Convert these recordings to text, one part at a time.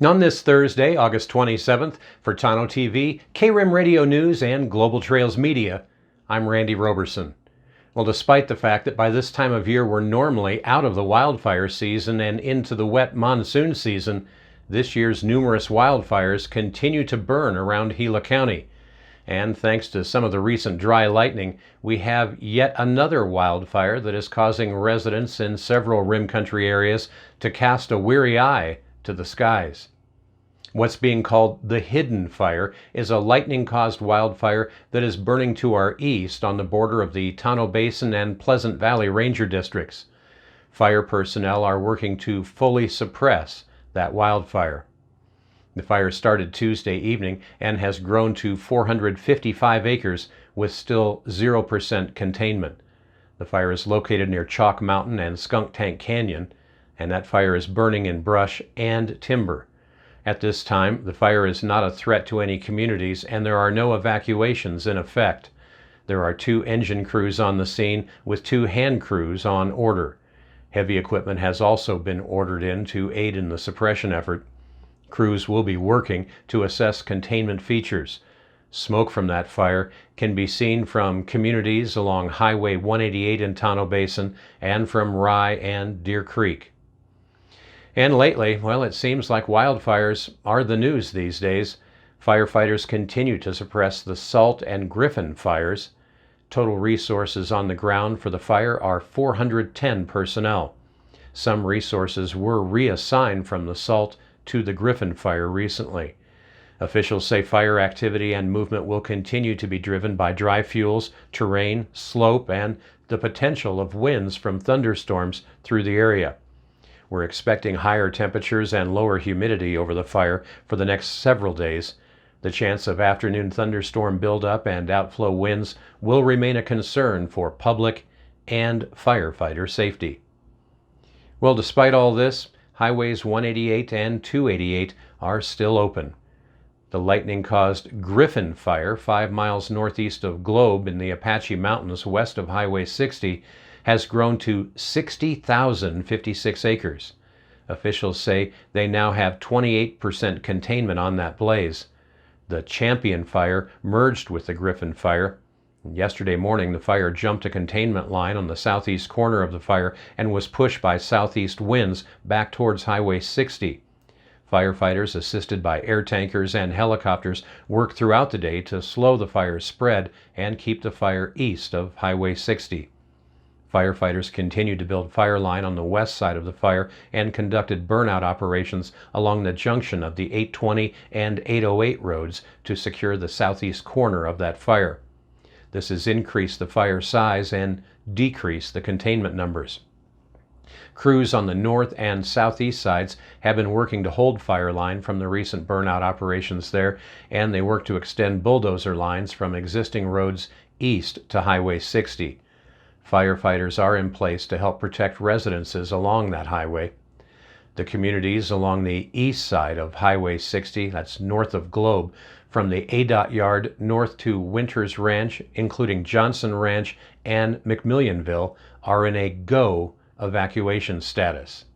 On this Thursday, August 27th, for Tano TV, KRIM Radio News, and Global Trails Media, I'm Randy Roberson. Well, despite the fact that by this time of year we're normally out of the wildfire season and into the wet monsoon season, this year's numerous wildfires continue to burn around Gila County. And thanks to some of the recent dry lightning, we have yet another wildfire that is causing residents in several rim country areas to cast a weary eye to the skies. What's being called the Hidden Fire is a lightning-caused wildfire that is burning to our east on the border of the Tano Basin and Pleasant Valley Ranger districts. Fire personnel are working to fully suppress that wildfire. The fire started Tuesday evening and has grown to 455 acres with still 0% containment. The fire is located near Chalk Mountain and Skunk Tank Canyon, and that fire is burning in brush and timber. At this time, the fire is not a threat to any communities, and there are no evacuations in effect. There are 2 engine crews on the scene with 2 hand crews on order. Heavy equipment has also been ordered in to aid in the suppression effort. Crews will be working to assess containment features. Smoke from that fire can be seen from communities along Highway 188 in Tano Basin and from Rye and Deer Creek. And lately, well, it seems like wildfires are the news these days. Firefighters continue to suppress the Salt and Griffin fires. Total resources on the ground for the fire are 410 personnel. Some resources were reassigned from the Salt to the Griffin fire recently. Officials say fire activity and movement will continue to be driven by dry fuels, terrain, slope, and the potential of winds from thunderstorms through the area. We're expecting higher temperatures and lower humidity over the fire for the next several days. The chance of afternoon thunderstorm buildup and outflow winds will remain a concern for public and firefighter safety. Well, despite all this, Highways 188 and 288 are still open. The lightning-caused Griffin Fire, 5 miles northeast of Globe in the Apache Mountains west of Highway 60, has grown to 60,056 acres. Officials say they now have 28% containment on that blaze. The Champion Fire merged with the Griffin Fire. Yesterday morning, the fire jumped a containment line on the southeast corner of the fire and was pushed by southeast winds back towards Highway 60. Firefighters, assisted by air tankers and helicopters, worked throughout the day to slow the fire's spread and keep the fire east of Highway 60. Firefighters continued to build fire line on the west side of the fire and conducted burnout operations along the junction of the 820 and 808 roads to secure the southeast corner of that fire. This has increased the fire size and decreased the containment numbers. Crews on the north and southeast sides have been working to hold fire line from the recent burnout operations there, and they work to extend bulldozer lines from existing roads east to Highway 60. Firefighters are in place to help protect residences along that highway. The communities along the east side of Highway 60, that's north of Globe, from the ADOT yard north to Winters Ranch, including Johnson Ranch and McMillionville, are in a go evacuation status.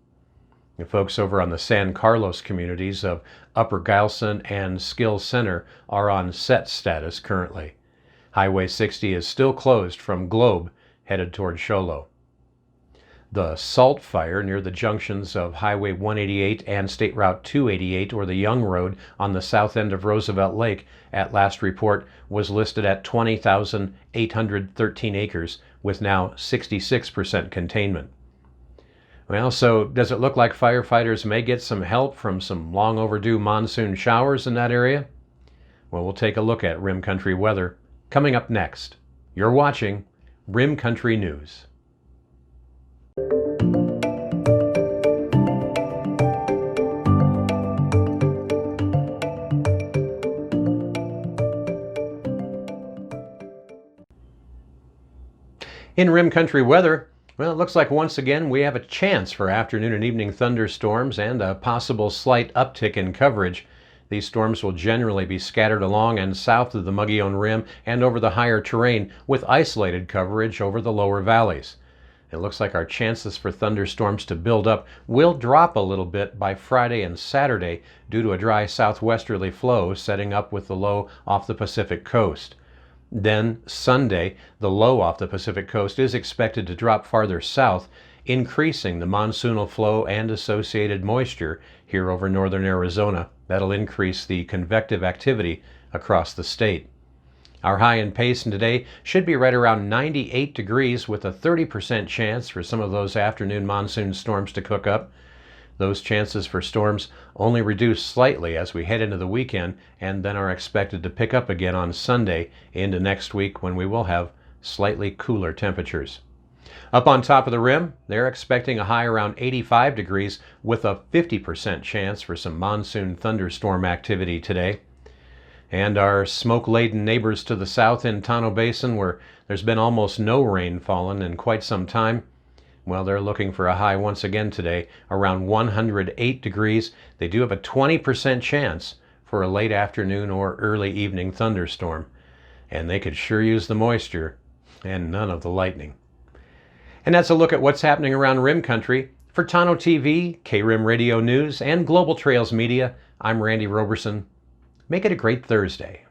The folks over on the San Carlos communities of Upper Gilson and Skill Center are on set status currently. Highway 60 is still closed from Globe headed toward Sholo. The Salt Fire near the junctions of Highway 188 and State Route 288, or the Young Road on the south end of Roosevelt Lake, at last report was listed at 20,813 acres with now 66% containment. Well, so does it look like firefighters may get some help from some long overdue monsoon showers in that area? Well, we'll take a look at Rim Country weather coming up next. You're watching Rim Country News. In Rim Country weather, well, it looks like once again we have a chance for afternoon and evening thunderstorms and a possible slight uptick in coverage. These storms will generally be scattered along and south of the Mogollon Rim and over the higher terrain, with isolated coverage over the lower valleys. It looks like our chances for thunderstorms to build up will drop a little bit by Friday and Saturday due to a dry southwesterly flow setting up with the low off the Pacific coast. Then Sunday, the low off the Pacific coast is expected to drop farther south, increasing the monsoonal flow and associated moisture here over northern Arizona. That'll increase the convective activity across the state. Our high in Payson today should be right around 98 degrees with a 30% chance for some of those afternoon monsoon storms to cook up. Those chances for storms only reduce slightly as we head into the weekend and then are expected to pick up again on Sunday into next week when we will have slightly cooler temperatures. Up on top of the rim, they're expecting a high around 85 degrees with a 50% chance for some monsoon thunderstorm activity today. And our smoke-laden neighbors to the south in Tonto Basin, where there's been almost no rain fallen in quite some time, well, they're looking for a high once again today, around 108 degrees. They do have a 20% chance for a late afternoon or early evening thunderstorm. And they could sure use the moisture and none of the lightning. And that's a look at what's happening around Rim Country. For Tonto TV, KRIM Radio News, and Global Trails Media, I'm Randy Roberson. Make it a great Thursday.